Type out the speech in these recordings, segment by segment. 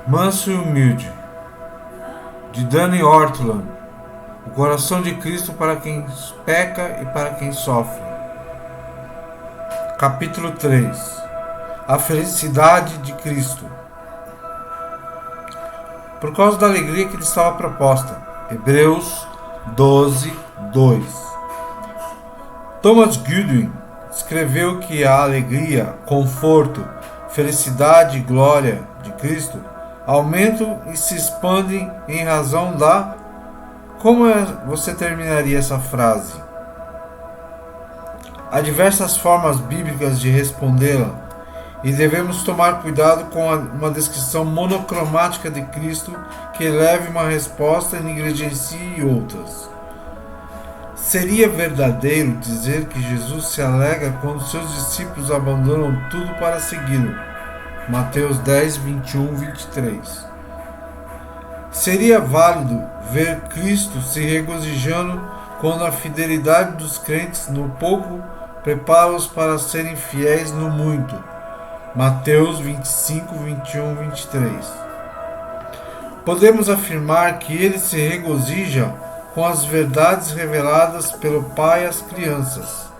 Manso e humilde, de Danny Ortland. O coração de Cristo para quem peca e para quem sofre. Capítulo 3. A felicidade de Cristo. Por causa da alegria que lhe estava proposta. Hebreus 12, 2. Thomas Goodwin escreveu que a alegria, conforto, felicidade e glória de Cristo aumentam e se expandem em razão da... Como você terminaria essa frase? Há diversas formas bíblicas de respondê-la e devemos tomar cuidado com uma descrição monocromática de Cristo que eleve uma resposta e negligencie outras. Seria verdadeiro dizer que Jesus se alegra quando seus discípulos abandonam tudo para segui-lo. Mateus 10, 21, 23. Seria válido ver Cristo se regozijando quando a fidelidade dos crentes no pouco prepara-os para serem fiéis no muito. Mateus 25, 21, 23. Podemos afirmar que ele se regozija com as verdades reveladas pelo Pai às crianças,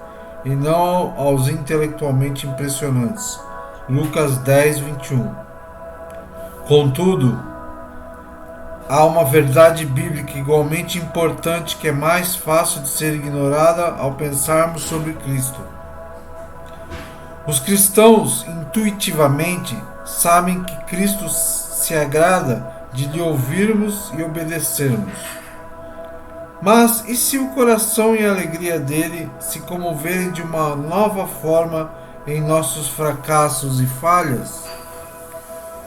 e não aos intelectualmente impressionantes. Lucas 10, 21. Contudo, há uma verdade bíblica igualmente importante que é mais fácil de ser ignorada ao pensarmos sobre Cristo. Os cristãos intuitivamente sabem que Cristo se agrada de lhe ouvirmos e obedecermos. Mas e se o coração e a alegria dele se comoverem de uma nova forma em nossos fracassos e falhas?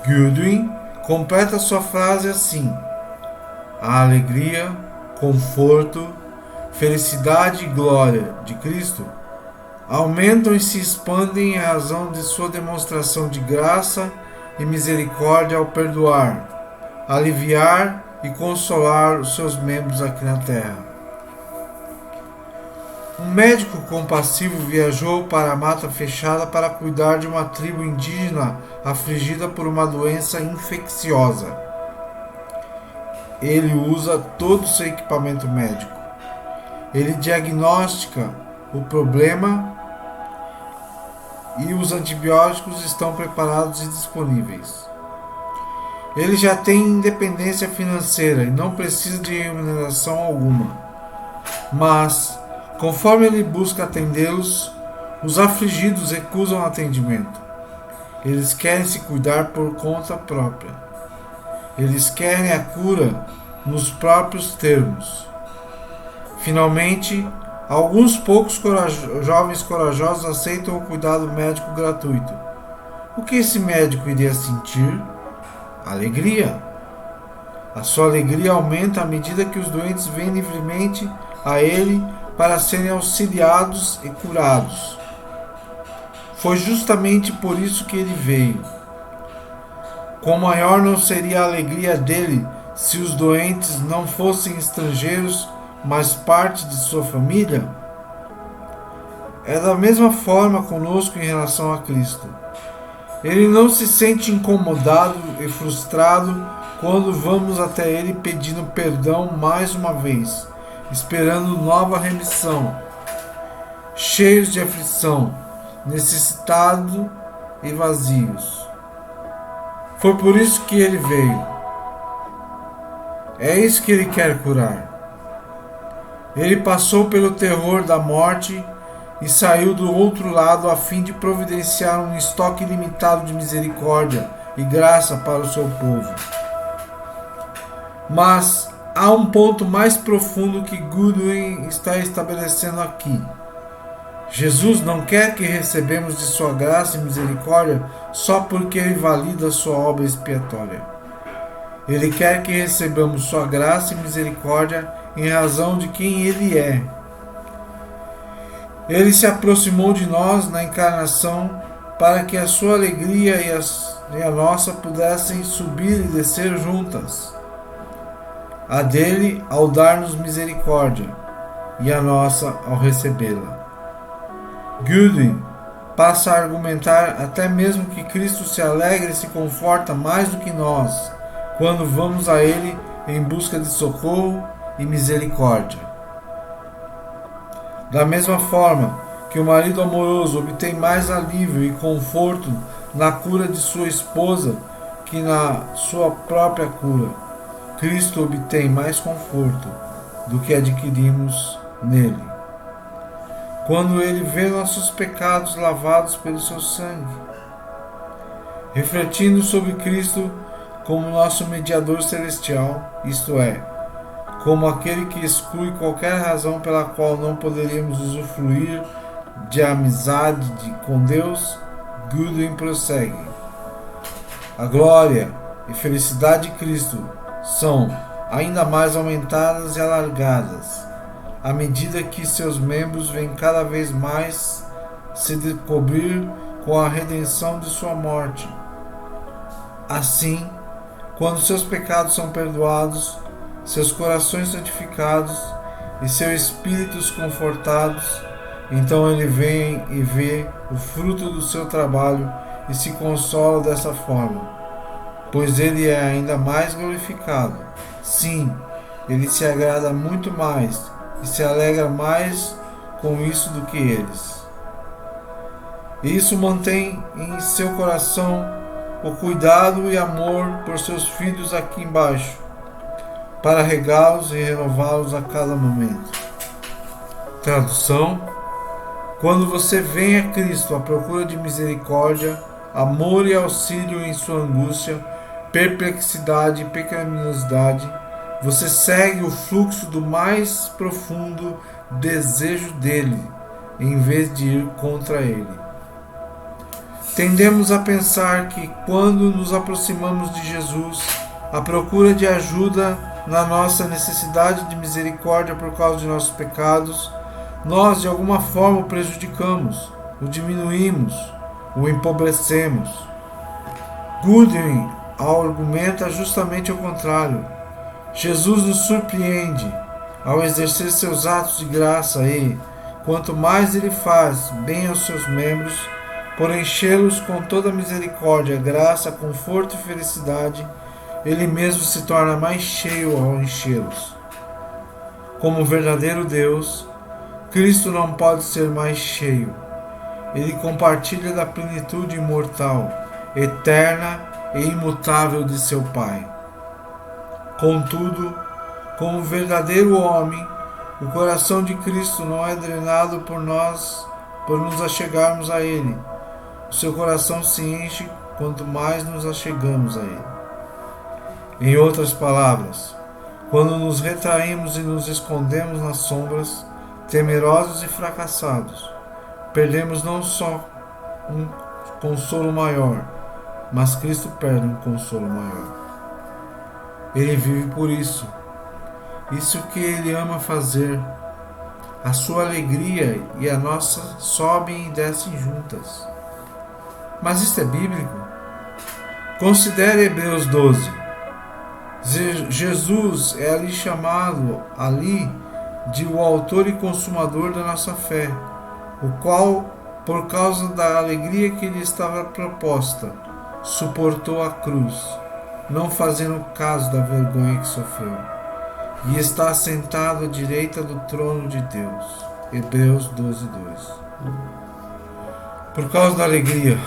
Goodwin completa sua frase assim: a alegria, conforto, felicidade e glória de Cristo aumentam e se expandem em razão de sua demonstração de graça e misericórdia ao perdoar, aliviar e consolar os seus membros aqui na terra. Um médico compassivo viajou para a mata fechada para cuidar de uma tribo indígena afligida por uma doença infecciosa. Ele usa todo o seu equipamento médico. Ele diagnostica o problema e os antibióticos estão preparados e disponíveis. Ele já tem independência financeira e não precisa de remuneração alguma. Mas, conforme ele busca atendê-los, os afligidos recusam atendimento. Eles querem se cuidar por conta própria. Eles querem a cura nos próprios termos. Finalmente, alguns poucos jovens corajosos aceitam o cuidado médico gratuito. O que esse médico iria sentir? Alegria. A sua alegria aumenta à medida que os doentes vêm livremente a ele para serem auxiliados e curados. Foi justamente por isso que ele veio. Quão maior não seria a alegria dele se os doentes não fossem estrangeiros, mas parte de sua família? É da mesma forma conosco em relação a Cristo. Ele não se sente incomodado e frustrado quando vamos até ele pedindo perdão mais uma vez, esperando nova remissão, cheios de aflição, necessitados e vazios. Foi por isso que ele veio. É isso que ele quer curar. Ele passou pelo terror da morte e saiu do outro lado a fim de providenciar um estoque ilimitado de misericórdia e graça para o seu povo. Mas há um ponto mais profundo que Goodwin está estabelecendo aqui. Jesus não quer que recebemos de sua graça e misericórdia só porque ele valida sua obra expiatória. Ele quer que recebamos sua graça e misericórdia em razão de quem ele é. Ele se aproximou de nós na encarnação para que a sua alegria e a nossa pudessem subir e descer juntas. A dele ao dar-nos misericórdia e a nossa ao recebê-la. Goodwin passa a argumentar até mesmo que Cristo se alegra e se conforta mais do que nós, quando vamos a Ele em busca de socorro e misericórdia. Da mesma forma que o marido amoroso obtém mais alívio e conforto na cura de sua esposa que na sua própria cura, Cristo obtém mais conforto do que adquirimos nele, quando ele vê nossos pecados lavados pelo seu sangue. Refletindo sobre Cristo como nosso mediador celestial, isto é, como aquele que exclui qualquer razão pela qual não poderíamos usufruir de amizade com Deus, Goodwin prossegue. A glória e felicidade de Cristo são ainda mais aumentadas e alargadas à medida que seus membros vêm cada vez mais se descobrir com a redenção de sua morte. Assim, quando seus pecados são perdoados, seus corações santificados e seus espíritos confortados, então ele vem e vê o fruto do seu trabalho e se consola dessa forma, pois ele é ainda mais glorificado. Sim, ele se agrada muito mais e se alegra mais com isso do que eles. E isso mantém em seu coração o cuidado e amor por seus filhos aqui embaixo, para regá-los e renová-los a cada momento. Tradução: quando você vem a Cristo à procura de misericórdia, amor e auxílio em sua angústia, perplexidade e pecaminosidade, você segue o fluxo do mais profundo desejo dele, em vez de ir contra ele. Tendemos a pensar que quando nos aproximamos de Jesus, à procura de ajuda na nossa necessidade de misericórdia por causa de nossos pecados, nós de alguma forma o prejudicamos, o diminuímos, o empobrecemos. Goodwin argumenta justamente o contrário. Jesus nos surpreende ao exercer seus atos de graça e, quanto mais ele faz bem aos seus membros, por enchê-los com toda misericórdia, graça, conforto e felicidade, ele mesmo se torna mais cheio ao enchê-los. Como verdadeiro Deus, Cristo não pode ser mais cheio. Ele compartilha da plenitude imortal, eterna e imutável de seu Pai. Contudo, como verdadeiro homem, o coração de Cristo não é drenado por nos achegarmos a Ele. O seu coração se enche quanto mais nos achegamos a Ele. Em outras palavras, quando nos retraímos e nos escondemos nas sombras, temerosos e fracassados, perdemos não só um consolo maior, mas Cristo perde um consolo maior. Ele vive por isso. Isso que ele ama fazer. A sua alegria e a nossa sobem e descem juntas. Mas isso é bíblico? Considere Hebreus 12. Jesus é ali chamado de o autor e consumador da nossa fé, o qual, por causa da alegria que lhe estava proposta, suportou a cruz, não fazendo caso da vergonha que sofreu, e está sentado à direita do trono de Deus. Hebreus 12, 2. Por causa da alegria.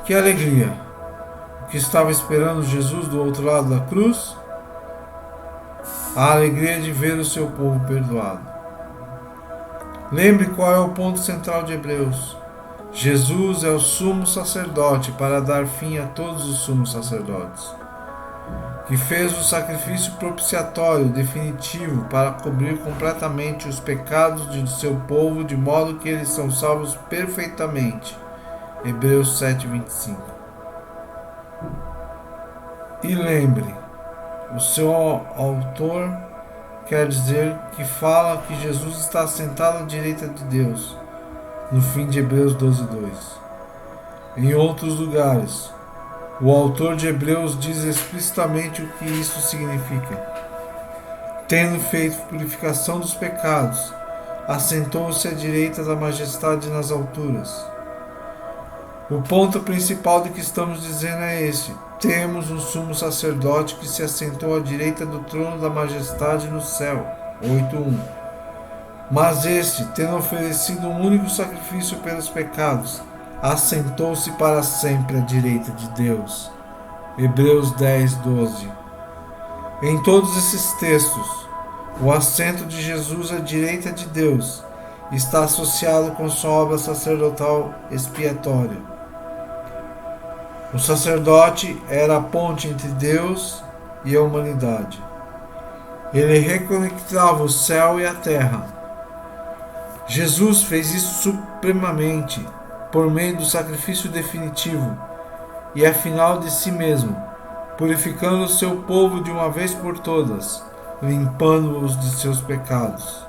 Que alegria? O que estava esperando Jesus do outro lado da cruz? A alegria de ver o seu povo perdoado. Lembre qual é o ponto central de Hebreus. Jesus é o sumo sacerdote para dar fim a todos os sumos sacerdotes, que fez o sacrifício propiciatório definitivo para cobrir completamente os pecados de seu povo, de modo que eles são salvos perfeitamente. Hebreus 7:25. E lembre, o seu autor quer dizer que fala que Jesus está sentado à direita de Deus, no fim de Hebreus 12:2. Em outros lugares, o autor de Hebreus diz explicitamente o que isso significa. Tendo feito purificação dos pecados, assentou-se à direita da majestade nas alturas. O ponto principal do que estamos dizendo é esse: temos um sumo sacerdote que se assentou à direita do trono da majestade no céu. 8:1. Mas este, tendo oferecido um único sacrifício pelos pecados, assentou-se para sempre à direita de Deus. Hebreus 10:12. Em todos esses textos, o assento de Jesus à direita de Deus está associado com sua obra sacerdotal expiatória. O sacerdote era a ponte entre Deus e a humanidade. Ele reconectava o céu e a terra. Jesus fez isso supremamente por meio do sacrifício definitivo e afinal de si mesmo, purificando o seu povo de uma vez por todas, limpando-os de seus pecados.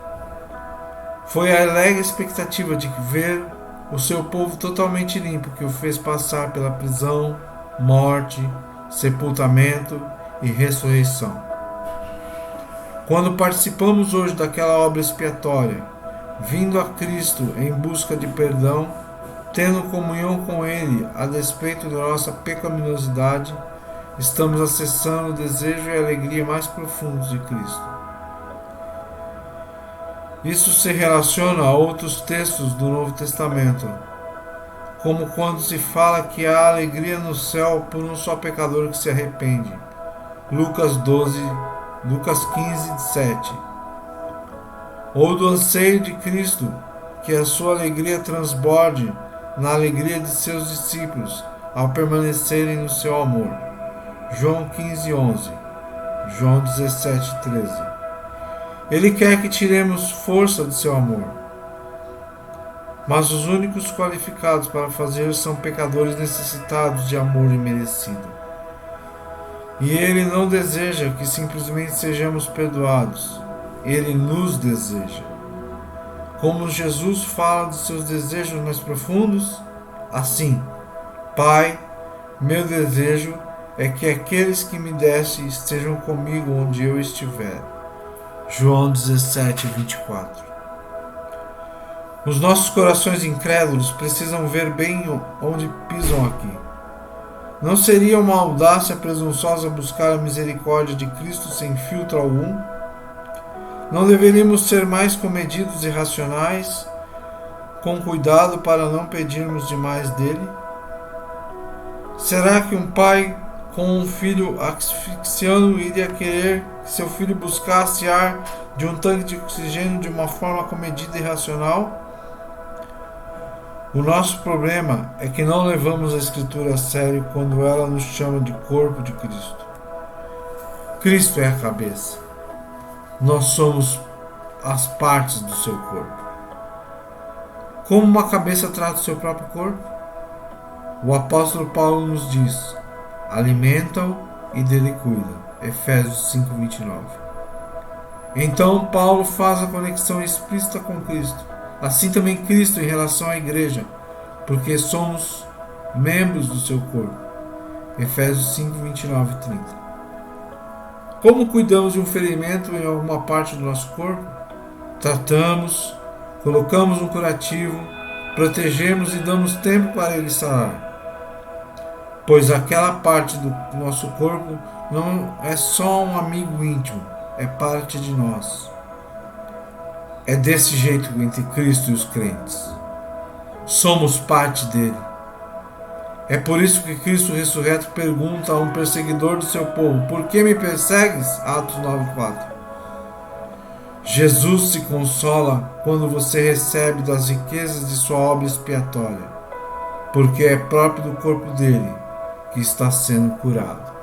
Foi a alegre expectativa de ver o seu povo totalmente limpo que o fez passar pela prisão, morte, sepultamento e ressurreição. Quando participamos hoje daquela obra expiatória, vindo a Cristo em busca de perdão, tendo comunhão com Ele a despeito da nossa pecaminosidade, estamos acessando o desejo e a alegria mais profundos de Cristo. Isso se relaciona a outros textos do Novo Testamento, como quando se fala que há alegria no céu por um só pecador que se arrepende. Lucas 15:7. Ou do anseio de Cristo que a sua alegria transborde na alegria de seus discípulos ao permanecerem no seu amor. João 15:11. João 17:13. Ele quer que tiremos força do seu amor. Mas os únicos qualificados para fazer são pecadores necessitados de amor imerecido. E Ele não deseja que simplesmente sejamos perdoados. Ele nos deseja. Como Jesus fala dos seus desejos mais profundos, assim: Pai, meu desejo é que aqueles que me deste estejam comigo onde eu estiver. João 17:24. Os nossos corações incrédulos precisam ver bem onde pisam aqui. Não seria uma audácia presunçosa buscar a misericórdia de Cristo sem filtro algum? Não deveríamos ser mais comedidos e racionais, com cuidado para não pedirmos demais dele? Será que um pai com um filho asfixiando iria querer que seu filho buscasse ar de um tanque de oxigênio de uma forma comedida e racional? O nosso problema é que não levamos a Escritura a sério quando ela nos chama de corpo de Cristo. Cristo é a cabeça. Nós somos as partes do seu corpo. Como uma cabeça trata o seu próprio corpo? O apóstolo Paulo nos diz: alimenta-o e dele cuida. Efésios 5:29. Então Paulo faz a conexão explícita com Cristo. Assim também Cristo em relação à igreja, porque somos membros do seu corpo. Efésios 5:29 e 30. Como cuidamos de um ferimento em alguma parte do nosso corpo? Tratamos, colocamos um curativo, protegemos e damos tempo para ele sarar. Pois aquela parte do nosso corpo não é só um amigo íntimo, é parte de nós. É desse jeito entre Cristo e os crentes. Somos parte dele. É por isso que Cristo ressurreto pergunta a um perseguidor do seu povo: por que me persegues? Atos 9:4. Jesus se consola quando você recebe das riquezas de sua obra expiatória, porque é próprio do corpo dele que está sendo curado.